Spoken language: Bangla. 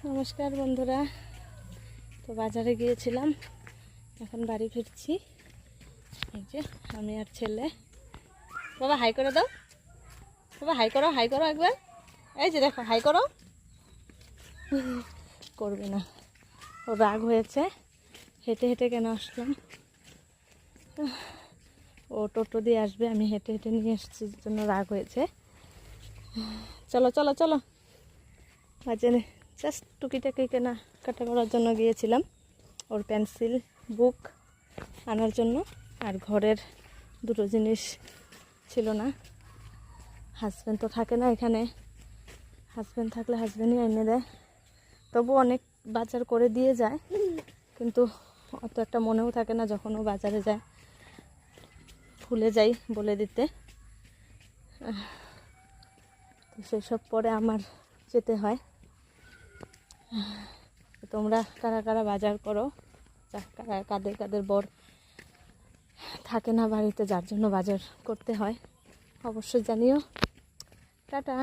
নমস্কার বন্ধুরা, তো বাজারে গিয়েছিলাম, এখন বাড়ি ফিরছি। এই যে আমি আর ছেলে। বাবা হাই করে দাও, বাবা হাই করো, হাই করো একবার। এই যে দেখো, হাই করো। করবে না, ও রাগ হয়েছে। হেঁটে হেঁটে কেন আসলাম, ও টোটো দিয়ে আসবে, আমি হেঁটে হেঁটে নিয়ে এসেছি, জন্য রাগ হয়েছে। চলো চলো চলো, বাজারে জাস্ট টুকিটাকি কেনাকাটা করার জন্য গিয়েছিলাম, ওর পেন্সিল বুক আনার জন্য। আর ঘরের দুটো জিনিস ছিল না। হাজব্যান্ড তো থাকে না এখানে, হাজব্যান্ড থাকলে হাজব্যান্ডই এনে দেয়। তবু অনেক বাজার করে দিয়ে যায়, কিন্তু অত একটা মনেও থাকে না যখন ও বাজারে যায়, ভুলে যাই বলে দিতে। তো সেসব পরে আমার যেতে হয়। তোমরা কারা কারা বাজার করো, কাদের কাদের বর থাকে না বাড়িতে, যার জন্য বাজার করতে হয়, অবশ্যই জানিও। টাটা।